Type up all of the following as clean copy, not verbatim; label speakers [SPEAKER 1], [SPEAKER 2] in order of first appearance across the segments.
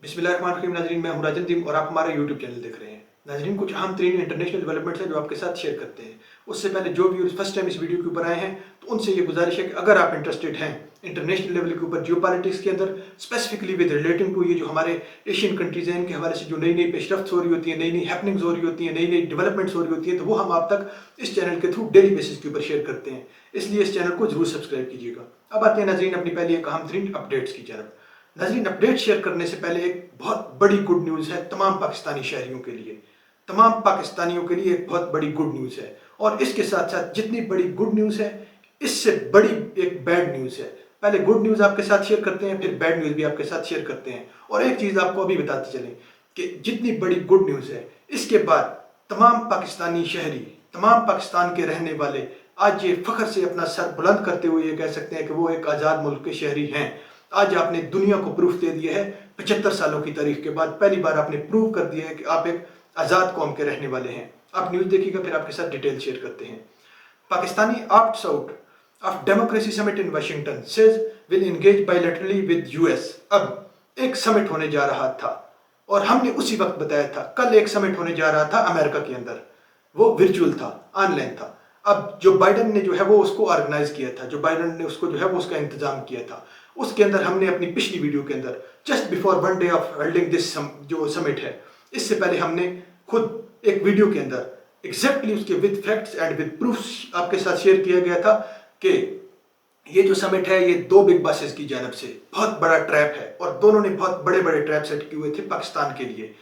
[SPEAKER 1] बिस्मिल्लाहिर्रहमानिर्रहीम नाज़रीन, मैं हूं राजन टीम और आप हमारा यूट्यूब चैनल देख रहे हैं। नाज़रीन, कुछ अहम तरीन इंटरनेशनल डेवलपमेंट्स हैं जो आपके साथ शेयर करते हैं। उससे पहले जो व्यूअर्स फर्स्ट टाइम इस वीडियो के ऊपर आए हैं तो उनसे ये गुजारिश है कि अगर आप इंटरेस्टेड हैं इंटरनेशनल लेवल के ऊपर जियोपॉलिटिक्स के अंदर, स्पेसिफिकली विद रिलेटिंग टू ये जो हमारे एशियन कंट्रीज हैं, इनके हवाले से जो नई नई पेशरफ्त हो रही होती है, नई नई हैपनिंग्स हो रही होती हैं, नई नई डेवलपमेंट्स हो रही होती हैं, तो वो हम आप तक इस चैनल के थ्रू डेली बेसिस के ऊपर शेयर करते हैं। इसलिए इस चैनल को जरूर सब्सक्राइब कीजिएगा। अब आते हैं नाज़रीन अपनी पहली एक अहम तरीन अपडेट्स की जानब। नाज़रीन, अपडेट शेयर करने से पहले एक बहुत बड़ी गुड न्यूज़ है तमाम पाकिस्तानी शहरियों के लिए। तमाम पाकिस्तानियों के लिए एक बहुत बड़ी गुड न्यूज़ है, और इसके साथ साथ जितनी बड़ी गुड न्यूज़ है इससे बड़ी एक बैड न्यूज़ है। पहले गुड न्यूज़ आपके साथ शेयर करते हैं, फिर बैड न्यूज़ भी आपके साथ शेयर करते हैं। और एक चीज़ आपको अभी बताते चलें कि जितनी बड़ी गुड न्यूज़ है इसके बाद तमाम पाकिस्तानी शहरी, तमाम पाकिस्तान के रहने वाले आज ये फ़ख्र से अपना सर बुलंद करते हुए ये कह सकते हैं कि वो एक आज़ाद मुल्क के शहरी हैं। आज आपने दुनिया को प्रूफ दे दिया है, 75 सालों की तारीख के बाद पहली बार आपने प्रूव कर दिया है कि आप एक आज़ाद कौम के रहने वाले हैं। आप न्यूज़ देखिएगा, फिर आपके साथ डिटेल शेयर करते हैं। Pakistani opts out of democracy summit in Washington, says will engage bilaterally with US. अब एक समिट होने जा रहा था और हमने उसी वक्त बताया था, कल एक समिट होने जा रहा था अमेरिका के अंदर, वो वर्चुअल था, ऑनलाइन था। अब जो बाइडन ने जो है वो उसको ऑर्गेनाइज किया था, जो बाइडन ने उसको जो है वो उसका इंतजाम किया था। उसके अंदर हमने अपनी पिछली वीडियो के अंदर just before one day of holding this जो समिट है, इससे पहले हमने खुद एक वीडियो के अंदर एग्जैक्टली उसके with facts and with proofs आपके साथ शेयर किया गया था कि ये जो समिट है ये दो बिग बॉसेस की जानब से बहुत बड़ा ट्रैप है, और दोनों ने बहुत बड़े बड़े ट्रैप सेट किए हुए थे पाकिस्तान के लिए।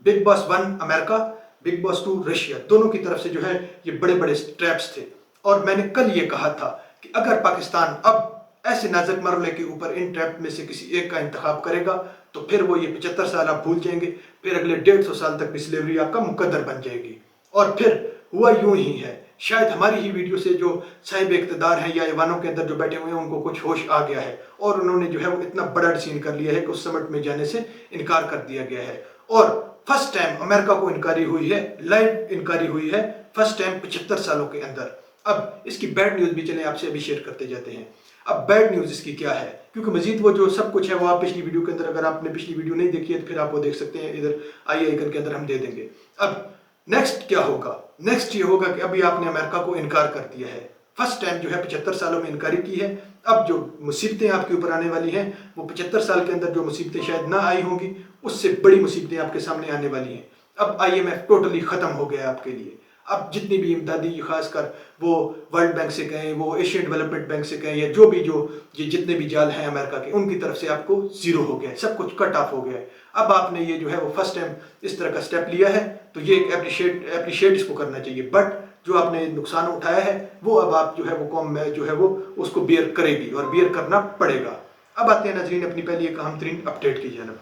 [SPEAKER 1] Big boss 1 America, big boss 2 Russia, दोनों की तरफ से जो है ये बड़े बड़े ट्रैप्स थे। और मैंने कल ये कहा था कि अगर पाकिस्तान अब ऐसे नाजुक मरहले के ऊपर इन ट्रैप में से किसी एक का इंतखाब करेगा तो फिर वो ये 75 साल आप भूल जाएंगे, फिर अगले 150 साल तक भी स्लेवरी आपका मुकद्दर बन जाएगी। और फिर हुआ यूं ही है, शायद हमारी ही वीडियो से जो साहिब इक़्तिदार हैं या ईवानों के अंदर जो बैठे हुए हैं उनको कुछ होश आ गया है, और उन्होंने जो है वो इतना बड़ा डिसीजन कर लिया है कि उस समिट में जाने से इनकार कर दिया गया है। और फर्स्ट टाइम अमेरिका को इनकारी हुई है, लाइव इनकारी हुई है, फर्स्ट टाइम 75 सालों के अंदर। अब इसकी बैड न्यूज़ भी चले आपसे अभी शेयर करते जाते हैं। अब बैड न्यूज़ इसकी क्या है, क्योंकि मजीद वो जो सब कुछ है वो आप पिछली वीडियो के अंदर, अगर आपने पिछली वीडियो नहीं देखी है तो फिर आप वो देख सकते हैं, इधर आई आइकन के अंदर हम दे देंगे। अब नेक्स्ट क्या होगा, नेक्स्ट ये होगा कि अभी आपने अमेरिका को इनकार कर दिया है, फर्स्ट टाइम जो है 75 सालों में इनकारी की है। अब जो मुसीबतें आपके ऊपर आने वाली हैं वो 75 साल के अंदर जो मुसीबतें शायद ना आई होंगी उससे बड़ी मुसीबतें आपके सामने आने वाली हैं। अब IMF टोटली ख़त्म हो गया आपके लिए। अब जितनी भी इमदादी, खासकर वो वर्ल्ड बैंक से कहें, वो एशियन डेवलपमेंट बैंक से कहें, या जो भी जो ये जितने भी जाल हैं अमेरिका के, उनकी तरफ से आपको जीरो हो गया है, सब कुछ कट ऑफ हो गया है। अब आपने ये जो है वो फर्स्ट टाइम इस तरह का स्टेप लिया है तो ये एक अप्रिशिएट इसको करना चाहिए। बट जो आपने नुकसान उठाया है वो अब आप जो है वो कौम में जो है वो उसको बियर करेगी और बियर करना पड़ेगा। अब आते हैं नाज़रीन अपनी पहली एक अहम तरीन अपडेट की जानब।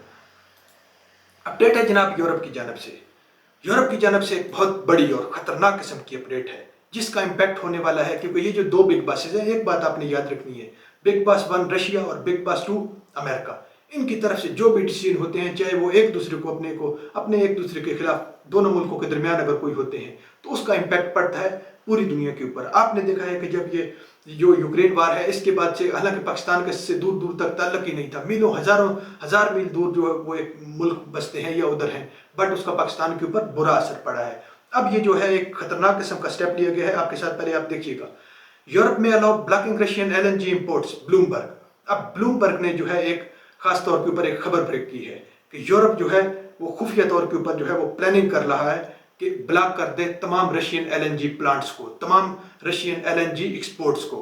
[SPEAKER 1] अपडेट है जनाब यूरोप की जानब से। यूरोप की जानब से एक बहुत बड़ी और ख़तरनाक किस्म की अपडेट है जिसका इम्पैक्ट होने वाला है, क्योंकि ये जो दो बिग बॉसेस हैं, एक बात आपने याद रखनी है, बिग बॉस 1 रशिया और बिग बॉस 2 अमेरिका, इनकी तरफ से जो भी डिसीजन होते हैं, चाहे वो एक दूसरे को अपने एक दूसरे के खिलाफ दोनों मुल्कों के दरमियान अगर कोई होते हैं तो उसका इम्पैक्ट पड़ता है पूरी दुनिया के ऊपर। आपने देखा है कि जब ये जो यूक्रेन वार है इसके बाद से, हालांकि पाकिस्तान के इससे दूर दूर तक ताल्लुक ही नहीं था, मीलों हजार मील दूर जो वो एक मुल्क बसते हैं या उधर हैं, बट उसका पाकिस्तान के ऊपर बुरा असर पड़ा है। अब ये जो है एक खतरनाक किस्म का स्टेप लिया गया है आपके साथ, पहले आप देखिएगा। यूरोप में allow blocking Russian LNG imports, Bloomberg. अब ब्लूमबर्ग ने जो है एक खास तौर के ऊपर एक खबर ब्रेक की है कि यूरोप जो है वो खुफिया तौर के ऊपर जो है वो प्लानिंग कर रहा है कि ब्लॉक कर दे तमाम रशियन LNG प्लांट्स को, तमाम रशियन LNG एक्सपोर्ट्स को।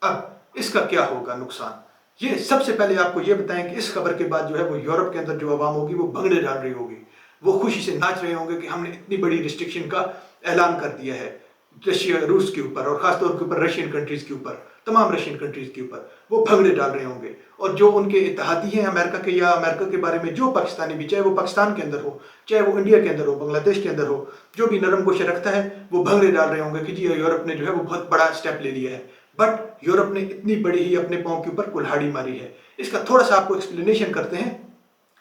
[SPEAKER 1] अब इसका क्या होगा नुकसान, ये सबसे पहले आपको ये बताएं कि इस खबर के बाद जो है वो यूरोप के अंदर जो आवाम होगी वो भंगड़े डाल रही होगी, वो खुशी से नाच रहे होंगे कि हमने इतनी बड़ी रिस्ट्रिक्शन का ऐलान कर दिया है रशिया, रूस के ऊपर, और खासतौर के ऊपर रशियन कंट्रीज के ऊपर, तमाम रशियन कंट्रीज के ऊपर वो भंगड़े डाल रहे होंगे। और जो उनके इत्तेहादी हैं अमेरिका के, या अमेरिका के बारे में जो पाकिस्तानी भी, चाहे वो पाकिस्तान के अंदर हो, चाहे वो इंडिया के अंदर हो, बांग्लादेश के अंदर हो, जो भी नरम गोशे रखता है वो भंगड़े डाल रहे होंगे कि जी यूरोप ने जो है वो बहुत बड़ा स्टेप ले लिया है। बट यूरोप ने इतनी बड़ी ही अपने पाँव के ऊपर कुल्हाड़ी मारी है। इसका थोड़ा सा आपको एक्सप्लेनेशन करते हैं।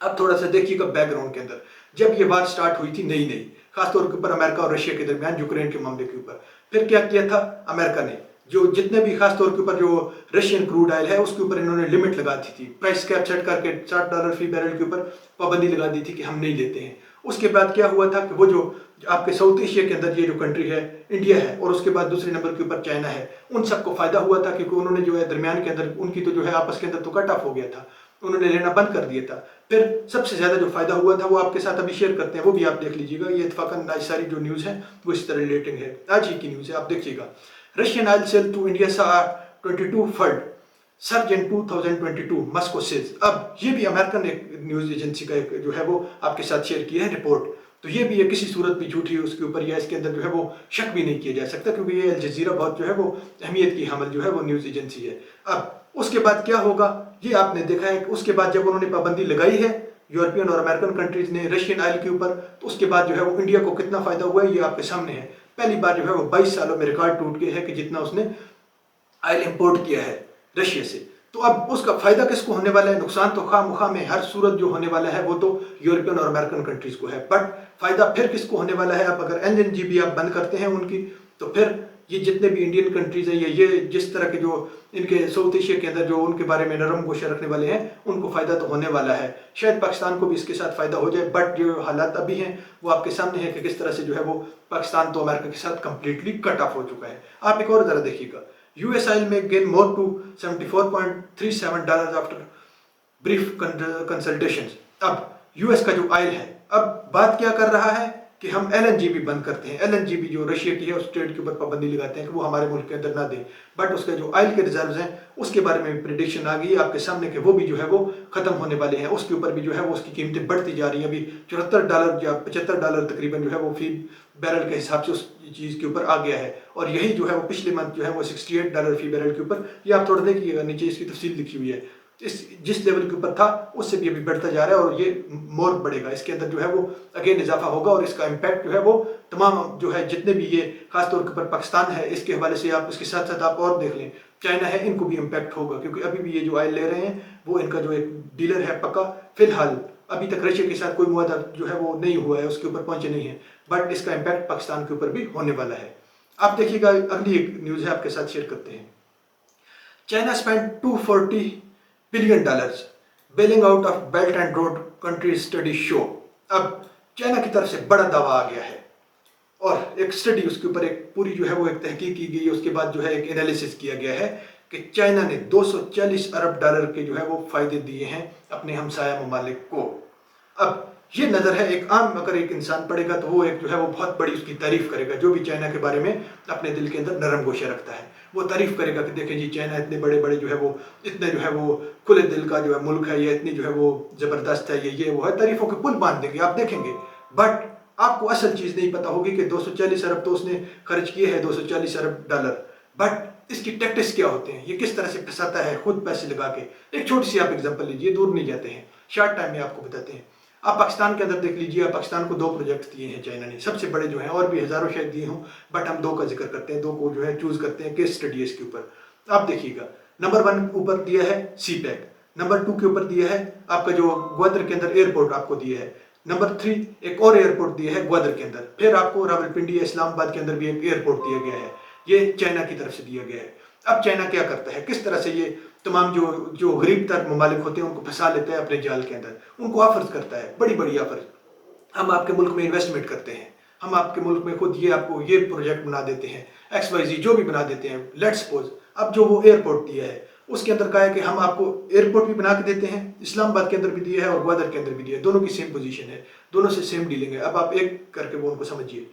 [SPEAKER 1] अब थोड़ा सा देखिएगा बैकग्राउंड के अंदर, जब ये बात स्टार्ट हुई थी नई नई, खासतौर के ऊपर अमेरिका और रशिया के दरमियान यूक्रेन के मामले के ऊपर, फिर क्या किया था अमेरिका ने, जो जितने भी खास तौर के ऊपर जो रशियन क्रूड ऑयल है उसके ऊपर इन्होंने लिमिट लगा दी थी, प्राइस कैप सेट करके $60 फी बैरल के ऊपर पाबंदी लगा दी थी कि हम नहीं लेते हैं। उसके बाद क्या हुआ था कि वो जो आपके साउथ एशिया के अंदर ये जो कंट्री है इंडिया है और उसके बाद दूसरे नंबर के ऊपर चाइना है, उन सबको फायदा हुआ था क्योंकि उन्होंने जो है दरमियान के अंदर उनकी तो जो है आपस के अंदर तो कट ऑफ हो गया था, उन्होंने लेना बंद कर दिया था। फिर सबसे ज्यादा जो फायदा हुआ था वो आपके साथ अभी शेयर करते हैं, वो भी आप देख लीजिएगा। ये इत्तफाकन आज सारी जो न्यूज है वो इस तरह रिलेटिंग है, आज ही की न्यूज है, आप देखिएगा। Russian oil sale to India saw 22-fold surge in 2022 Moscow says. अब ये भी अमेरिकन एक न्यूज एजेंसी का एक जो है वो आपके साथ शेयर किया है रिपोर्ट, तो ये भी है किसी सूरत भी झूठी उसके ऊपर या इसके अंदर जो है वो शक भी नहीं किया जा सकता क्योंकि ये अल जजीरा बहुत जो है वो अहमियत की हमल जो है वो न्यूज एजेंसी है। अब उसके बाद क्या होगा ये आपने देखा है, उसके बाद जब उन्होंने पाबंदी लगाई है यूरोपियन और अमेरिकन कंट्रीज ने रशियन ऑयल के ऊपर, तो उसके बाद जो है वो इंडिया को कितना फायदा हुआ है ये आपके सामने है। पहली बार जो है वो 22 सालों में रिकॉर्ड टूट गया है कि जितना उसने ऑयल इंपोर्ट किया है रशिया से। तो अब उसका फायदा किसको होने वाला है? नुकसान तो खामखा में हर सूरत जो होने वाला है वो तो यूरोपियन और अमेरिकन कंट्रीज को है, बट फायदा फिर किसको होने वाला है? अब अगर एलएनजी भी आप बंद करते हैं उनकी, तो फिर ये जितने भी इंडियन कंट्रीज हैं ये जिस तरह के जो इनके साउथ एशिया के अंदर जो उनके बारे में नरम गोशा रखने वाले हैं उनको फायदा तो होने वाला है। शायद पाकिस्तान को भी इसके साथ फायदा हो जाए, बट जो हालात अभी हैं वो आपके सामने है कि किस तरह से जो है वो पाकिस्तान तो अमेरिका के साथ कंप्लीटली कट ऑफ हो चुका है। आप एक और जरा देखिएगा, यूएस ऑयल में gain more to $74.37 after brief consultations. अब यूएस का जो ऑयल है अब बात क्या कर रहा है कि हम एलएनजी भी बंद करते हैं, एलएनजी भी जो रशिया की है उस ट्रेड के ऊपर पाबंदी लगाते हैं कि वो हमारे मुल्क के अंदर ना दें, बट उसका जो ऑयल के रिजर्व्स हैं उसके बारे में प्रेडिक्शन आ गई है आपके सामने कि वो भी जो है वो खत्म होने वाले हैं, उसके ऊपर भी जो है वो उसकी कीमतें बढ़ती जा रही हैं। अभी $74 या $75 तकरीबन जो है वो फी बैरल के हिसाब से उस चीज़ के ऊपर आ गया है, और यही जो है वो पिछले मंथ जो है वो $68 फी बैरल के ऊपर, ये आप थोड़ा देखिएगा नीचे इसकी तफसील लिखी हुई है, इस जिस लेवल के ऊपर था उससे भी अभी बढ़ता जा रहा है और ये मोर बढ़ेगा, इसके अंदर जो है वो अगेन इजाफा होगा और इसका इम्पैक्ट जो है वो तमाम जो है जितने भी ये खासतौर के ऊपर पाकिस्तान है इसके हवाले से आप इसके साथ साथ आप और देख लें चाइना है, इनको भी इम्पैक्ट होगा क्योंकि अभी भी ये जो ऑयल ले रहे हैं वो इनका जो एक डीलर है पक्का, फिलहाल अभी तक रशिया के साथ कोई मुआहदा जो है वो नहीं हुआ है, उसके ऊपर पहुंचे नहीं है, बट इसका इम्पैक्ट पाकिस्तान के ऊपर भी होने वाला है। आप देखिएगा अगली एक न्यूज़ है आपके साथ शेयर करते हैं। China spend $240 billion बेलिंग out of belt and road country study show. अब चाइना की तरफ से बड़ा दावा आ गया है और एक स्टडी उसके ऊपर एक पूरी जो है वो एक तहकीक की गई, उसके बाद जो है एक एनालिसिस किया गया है कि चाइना ने $240 अरब के जो है वो फायदे दिए हैं अपने हमसाया ममालिक को। अब ये नज़र है एक आम अगर एक इंसान पढ़ेगा तो वो एक जो है वो बहुत बड़ी उसकी तारीफ करेगा, जो भी चाइना के बारे में अपने दिल के अंदर नरम गोशा रखता है वो तारीफ करेगा कि देखें जी चाइना इतने बड़े बड़े जो है वो इतने जो है वो खुले दिल का जो है मुल्क है, ये इतनी जो है वो ज़बरदस्त है, ये वो है, तारीफों के पुल बांध देंगे आप देखेंगे, बट आपको असल चीज़ नहीं पता होगी कि 240 अरब तो उसने खर्च किए हैं, $240 अरब, बट इसकी टैक्टिक्स क्या होते हैं, ये किस तरह से फंसाता है खुद पैसे लगा के। एक छोटी सी आप एग्जांपल लीजिए, दूर नहीं जाते हैं, शॉर्ट टाइम में आपको बताते हैं। आप पाकिस्तान के अंदर देख लीजिए, पाकिस्तान को 2 प्रोजेक्ट दिए हैं चाइना ने, सबसे बड़े जो हैं, और भी हज़ारों शायद दिए हों, बट हम 2 का जिक्र करते हैं, 2 को जो है चूज़ करते हैं केस स्टडी इसके ऊपर। आप देखिएगा नंबर 1 ऊपर दिया है सी पैक, नंबर 2 के ऊपर दिया है आपका जो ग्वादर के अंदर एयरपोर्ट आपको दिया है, नंबर 3 एक और एयरपोर्ट दिया है ग्वादर के अंदर, फिर आपको रावलपिंडी इस्लामाबाद के अंदर भी एक एयरपोर्ट दिया गया है, ये चाइना की तरफ से दिया गया है। अब चाइना क्या करता है, किस तरह से ये तमाम जो गरीब तर ममालिक होते हैं उनको फंसा लेता है अपने जाल के अंदर, उनको ऑफर्स करता है बड़ी बड़ी ऑफर्स, हम आपके मुल्क में इन्वेस्टमेंट करते हैं, हम आपके मुल्क में खुद ये आपको ये प्रोजेक्ट बना देते हैं, XYZ जो भी बना देते हैं। लेट्स सपोज अब जो वो एयरपोर्ट दिया है उसके अंदर कहा है कि हम आपको एयरपोर्ट भी बना के देते हैं, इस्लामाबाद के अंदर भी दिया है और ग्वादर के अंदर भी दिया है, दोनों की सेम पोजीशन है, दोनों से सेम डीलिंग है। अब आप एक करके वो उनको समझिए,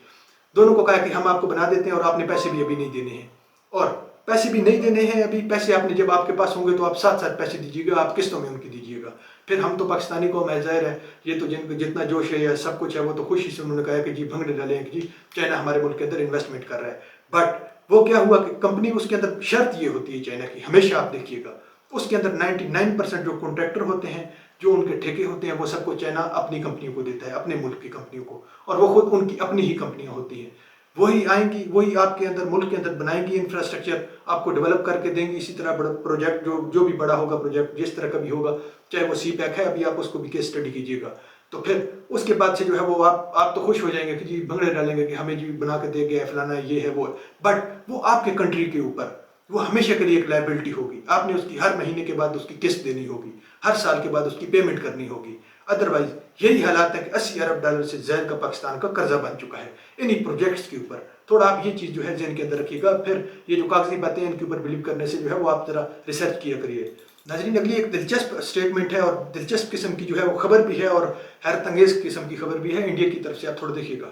[SPEAKER 1] दोनों को कहा कि हम आपको बना देते हैं और आपने पैसे भी अभी नहीं देने हैं, और पैसे भी नहीं देने हैं अभी, पैसे आपने जब आपके पास होंगे तो आप साथ साथ पैसे दीजिएगा, आप किस्तों में उनकी दीजिएगा। फिर हम तो पाकिस्तानी कौम है, जाहिर है ये तो जिनको जितना जोश है या सब कुछ है वो तो खुशी से उन्होंने कहा कि जी भंगड़े डाले हैं कि जी चाइना हमारे मुल्क के अंदर इन्वेस्टमेंट कर रहा है। बट वो क्या हुआ कि कंपनी उसके अंदर शर्त ये होती है चाइना की, हमेशा आप देखिएगा उसके अंदर 99% जो कॉन्ट्रैक्टर होते हैं, जो उनके ठेके होते हैं, वो सबको चाइना अपनी कंपनियों को देता है, अपने मुल्क की कंपनियों को, और वो खुद उनकी अपनी ही कंपनियां होती हैं, वही आएंगी, वही आपके अंदर मुल्क के अंदर बनाएंगी इंफ्रास्ट्रक्चर, आपको डेवलप करके देंगी। इसी तरह बड़ा प्रोजेक्ट जो भी बड़ा होगा प्रोजेक्ट जिस तरह का भी होगा, चाहे वो सी पैक है, अभी आप उसको भी केस स्टडी कीजिएगा, तो फिर उसके बाद से जो है वो आप तो खुश हो जाएंगे कि जी भंगड़े डालेंगे कि हमें जी बना के दे गया फलाना ये है वो, बट वो आपके कंट्री के ऊपर वो हमेशा के लिए एक लायबिलिटी होगी। आपने उसकी हर महीने के बाद उसकी किस्त देनी होगी, हर साल के बाद उसकी पेमेंट करनी होगी। अदरवाइज यही हालात है कि 80 अरब डॉलर से ज्यादा का पाकिस्तान का कर्जा बन चुका है इन्हीं प्रोजेक्ट्स के ऊपर। थोड़ा आप ये चीज़ जो है ज़हन के अंदर रखिएगा। फिर ये जो कागजी बातें हैं इनके ऊपर बिलीव करने से जो है वो आप जरा रिसर्च किया करिए। नाज़रीन, अगली एक दिलचस्प स्टेटमेंट है और दिलचस्प किस्म की जो है वो खबर भी है और हैरत अंगेज किस्म की खबर भी है इंडिया की तरफ से। आप थोड़ा देखिएगा।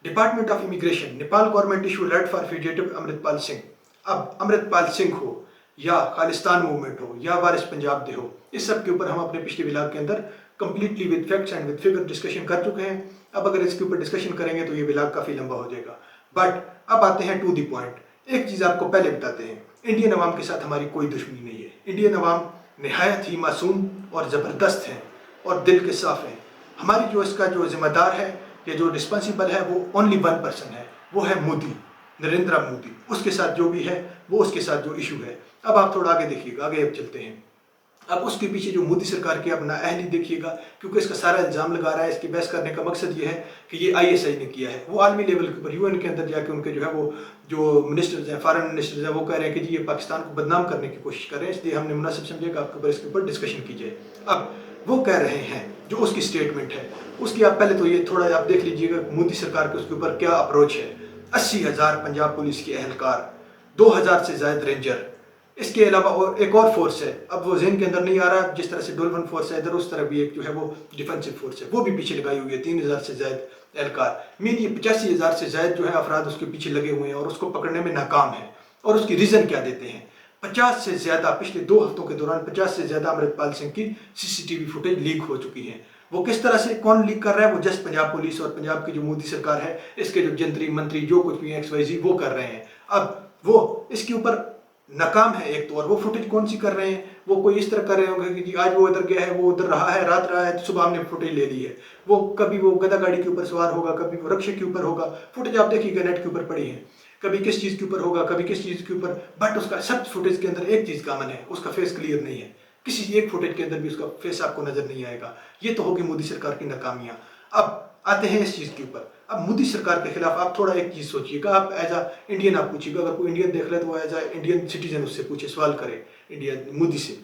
[SPEAKER 1] Department of immigration, Nepal government issue red for fugitive Amritpal Singh. अब अमृतपाल सिंह हो या खालिस्तान मूवमेंट हो या वारिस पंजाब दे हो, इस सब के ऊपर हम अपने पिछले व्लॉग के अंदर completely with facts and with figure discussion कर चुके हैं। अब अगर इसके ऊपर डिस्कशन करेंगे तो ये व्लॉग काफ़ी लंबा हो जाएगा। बट अब आते हैं टू द पॉइंट। एक चीज़ आपको पहले बताते हैं, इंडियन अवाम के साथ हमारी कोई दुश्मनी नहीं है। इंडियन अवाम नहायत ही मासूम और ज़बरदस्त है और दिल के साफ है। हमारी जो इसका जो जिम्मेदार है या जो रिस्पॉन्सिबल है वो ओनली वन पर्सन है, वो है मोदी, नरेंद्र मोदी। उसके साथ जो भी है वो उसके साथ जो इशू है। अब आप थोड़ा आगे देखिएगा, आगे अब चलते हैं। अब उसके पीछे जो मोदी सरकार की अपना अहली देखिएगा, क्योंकि इसका सारा इल्ज़ाम लगा रहा है। इसकी बहस करने का मकसद ये है कि ये ISI ने किया है। वो आलमी लेवल के ऊपर UN के अंदर जाके उनके जो है वो जो मिनिस्टर्स हैं, फॉरेन मिनिस्टर्स हैं, वो कह रहे हैं कि जी ये पाकिस्तान को बदनाम करने की कोशिश कर रहे हैं, इसलिए हमने मुनासिब समझा कि आपके ऊपर इसके ऊपर डिस्कशन की जाए। अब वो कह रहे हैं जो उसकी स्टेटमेंट है उसकी आप पहले तो ये थोड़ा आप देख लीजिएगा मोदी सरकार के उसके ऊपर क्या अप्रोच है। 80,000 पंजाब पुलिस के एहलकार, 2,000 से ज़ायद रेंजर, इसके अलावा और एक और फोर्स है। अब वो ज़हन के अंदर नहीं आ रहा, जिस तरह से डोलवन फोर्स है इधर, उस तरह भी एक जो है वो डिफेंसिव फोर्स है, वो भी पीछे लगाई हुई है। 3,000 से ज़ायद एहलकार, मीन ये 85,000 से ज़ायद जो है अफराद उसके पीछे लगे हुए हैं और उसको पकड़ने में नाकाम है। और उसकी रीज़न क्या देते हैं? 50 से ज़्यादा पिछले 2 हफ्तों के दौरान 50 से ज़्यादा अमृतपाल सिंह की CCTV फुटेज लीक हो चुकी है। वो किस तरह से, कौन लीक कर रहा है? वो जस्ट पंजाब पुलिस और पंजाब की जो मोदी सरकार है, इसके जो जंत्री मंत्री जो कुछ भी XYZ वो कर रहे हैं। अब वो इसके ऊपर नाकाम है एक तो, और वो फुटेज कौन सी कर रहे हैं? वो कोई इस तरह कर रहे होंगे कि जी आज वो इधर गया है, वो उधर रहा है, रात रहा है, तो सुबह हमने फुटेज ले ली है। वो कभी वो गधा गाड़ी के ऊपर सवार होगा, कभी वो रक्षक के ऊपर होगा। फुटेज आप देखिएगा नेट के ऊपर पड़ी है, कभी किस चीज़ के ऊपर होगा, कभी किस चीज़ के ऊपर। बट उसका सब फुटेज के अंदर एक चीज़ कॉमन है, उसका फेस क्लियर नहीं है। किसी एक फुटेज के अंदर भी उसका फेस आपको नजर नहीं आएगा। ये तो होगी मोदी सरकार की नाकामियां। अब आते हैं इस चीज़ के ऊपर। अब मोदी सरकार के खिलाफ आप थोड़ा एक चीज़ सोचिएगा। आप एज अ इंडियन आप पूछिएगा, अगर कोई इंडियन देख ले तो वो एज अ इंडियन सिटीजन उससे पूछे, सवाल करे इंडिया मोदी से।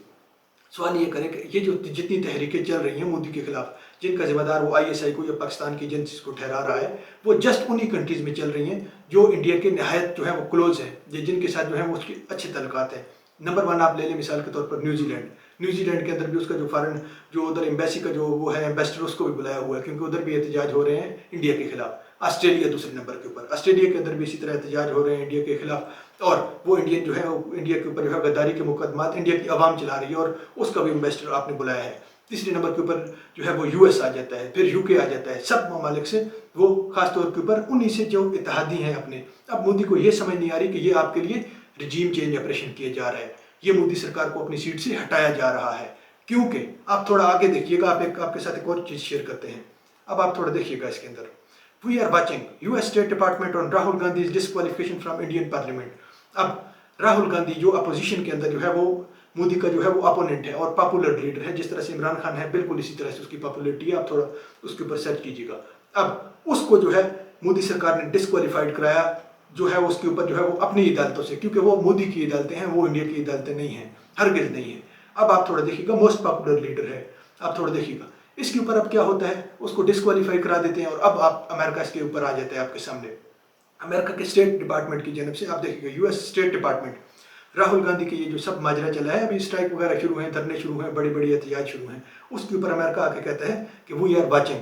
[SPEAKER 1] सवाल ये करें कि ये जो जितनी तहरीकें चल रही हैं मोदी के खिलाफ, जिनका जिम्मेदार वो ISI को या पाकिस्तान की एजेंसीज को ठहरा रहा है, वो जस्ट उन्हीं कंट्रीज में चल रही हैं जो इंडिया के नहायत जो है वो क्लोज है, जिनके साथ जो है वो उसके अच्छे तल्लुकात हैं। नंबर 1 आप ले लें मिसाल के तौर पर न्यूजीलैंड। न्यूजीलैंड के अंदर भी उसका जो फॉरेन जो उधर एम्बेसी का जो वो है एम्बेसडर, उसको भी बुलाया हुआ है, क्योंकि उधर भी एहतजाज हो रहे हैं इंडिया के खिलाफ। ऑस्ट्रेलिया दूसरे नंबर के ऊपर, ऑस्ट्रेलिया के अंदर भी इसी तरह एहतजाज हो रहे हैं इंडिया के खिलाफ। और वो इंडियन जो है इंडिया के ऊपर जो है गद्दारी के मुकदमात इंडिया की आवाम चला रही है और उसका भी एम्बेसडर आपने बुलाया है। तीसरे नंबर के ऊपर जो है वो US आ जाता है, फिर UK आ जाता है। सब ममालिक से वो खासतौर के ऊपर उन्हीं से जो इत्तेहादी हैं अपने। अब मोदी को ये समझ नहीं आ रही कि ये आपके लिए रिजीम चेंज ऑपरेशन किया जा रहा है, ये मोदी सरकार को अपनी सीट से हटाया जा रहा है। क्योंकि आप थोड़ा आगे देखिएगा, आपके साथ एक और चीज़ शेयर करते हैं। अब आप थोड़ा देखिएगा इसके अंदर। We are watching US state department on Rahul Gandhi disqualification from Indian parliament. अब राहुल गांधी जो अपोजिशन के अंदर जो है वो मोदी का जो है वो अपोनेंट है और पॉपुलर लीडर है, जिस तरह से इमरान खान है, बिल्कुल इसी तरह से उसकी पॉपुलरिटी है। आप थोड़ा उसके ऊपर सर्च कीजिएगा। अब उसको जो है मोदी सरकार ने डिस्क्वालीफाइड कराया जो है उसके ऊपर जो है वो अपनी अदालतों से, क्योंकि वो मोदी की अदालतें हैं, वो इंडिया की अदालतें नहीं हैं, हरगिज़ नहीं है। अब आप थोड़ा देखिएगा, मोस्ट पॉपुलर लीडर है, आप थोड़ा देखिएगा इसके ऊपर। अब क्या होता है, उसको डिस्क्वालीफाई करा देते हैं और अब आप अमेरिका इसके ऊपर आ जाता है आपके सामने। अमेरिका के स्टेट डिपार्टमेंट की जानब से आप देखिएगा, US state department Rahul Gandhi के ये जो सब माजरा चला है, अभी स्ट्राइक वगैरह शुरू हैं, धरने शुरू हैं, बड़े बड़े एहतजाज शुरू हैं, उसके ऊपर अमेरिका आके कहता है कि वी आर वाचिंग।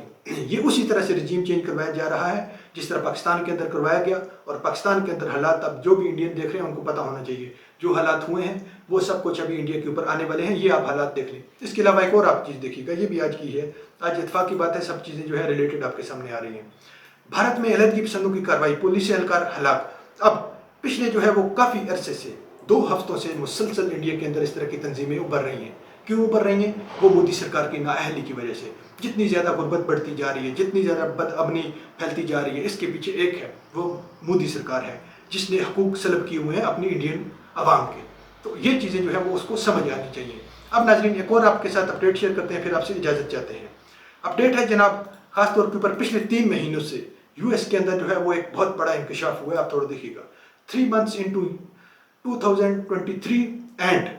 [SPEAKER 1] ये उसी तरह से रिजीम चेंज करवाया जा रहा है जिस तरह पाकिस्तान के अंदर करवाया गया। और पाकिस्तान के अंदर हालात अब जो भी इंडियन देख रहे हैं उनको पता होना चाहिए, जो हालात हुए हैं वो सब कुछ अभी इंडिया के ऊपर आने वाले हैं। ये आप हालात देख लें। इसके अलावा एक और आप चीज़ देखिएगा, ये भी आज की है, आज इत्तेफाक की बात है, सब चीज़ें जो है रिलेटेड आपके सामने आ रही हैं। भारत में अलहदगी पसंदों की कार्रवाई, पुलिस एहलकार हलाक। अब पिछले जो है वो काफ़ी अरसे से 2 हफ्तों से मुसलसल इंडिया के अंदर इस तरह की तंजीमें उभर रही हैं। क्यों उभर रही हैं? वो मोदी सरकार की नाअहली की वजह से। जितनी ज़्यादा गुर्बत बढ़ती जा रही है, जितनी ज़्यादा बदअमनी फैलती जा रही है, इसके पीछे एक है, वो मोदी सरकार है जिसने हकूक सलब किए हुए हैं अपनी इंडियन आवाम के। तो ये चीज़ें जो है वो उसको समझ आनी चाहिए। अब नाज़रीन एक और आपके साथ अपडेट शेयर करते हैं, फिर आपसे इजाज़त चाहते हैं। अपडेट है जनाब, खासतौर के ऊपर पिछले 3 महीनों से US के अंदर जो है वो एक बहुत बड़ा इंकशाफ हुआ है। आप थोड़ा देखिएगा, 3 months into 2023 and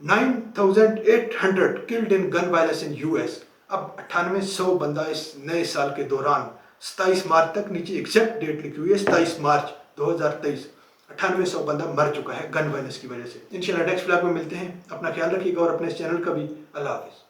[SPEAKER 1] 9,800 killed in gun violence in US। अब 9800 बंदा इस नए साल के दौरान 27 मार्च तक, नीचे एग्जैक्ट डेट लिखी हुई है 27 मार्च 2023, 9800 बंदा मर चुका है गन वायलेंस की वजह से। इंशाल्लाह नेक्स्ट व्लॉग में मिलते हैं। अपना ख्याल रखिएगा और अपने इस चैनल का भी। अल्लाह हाफिज़।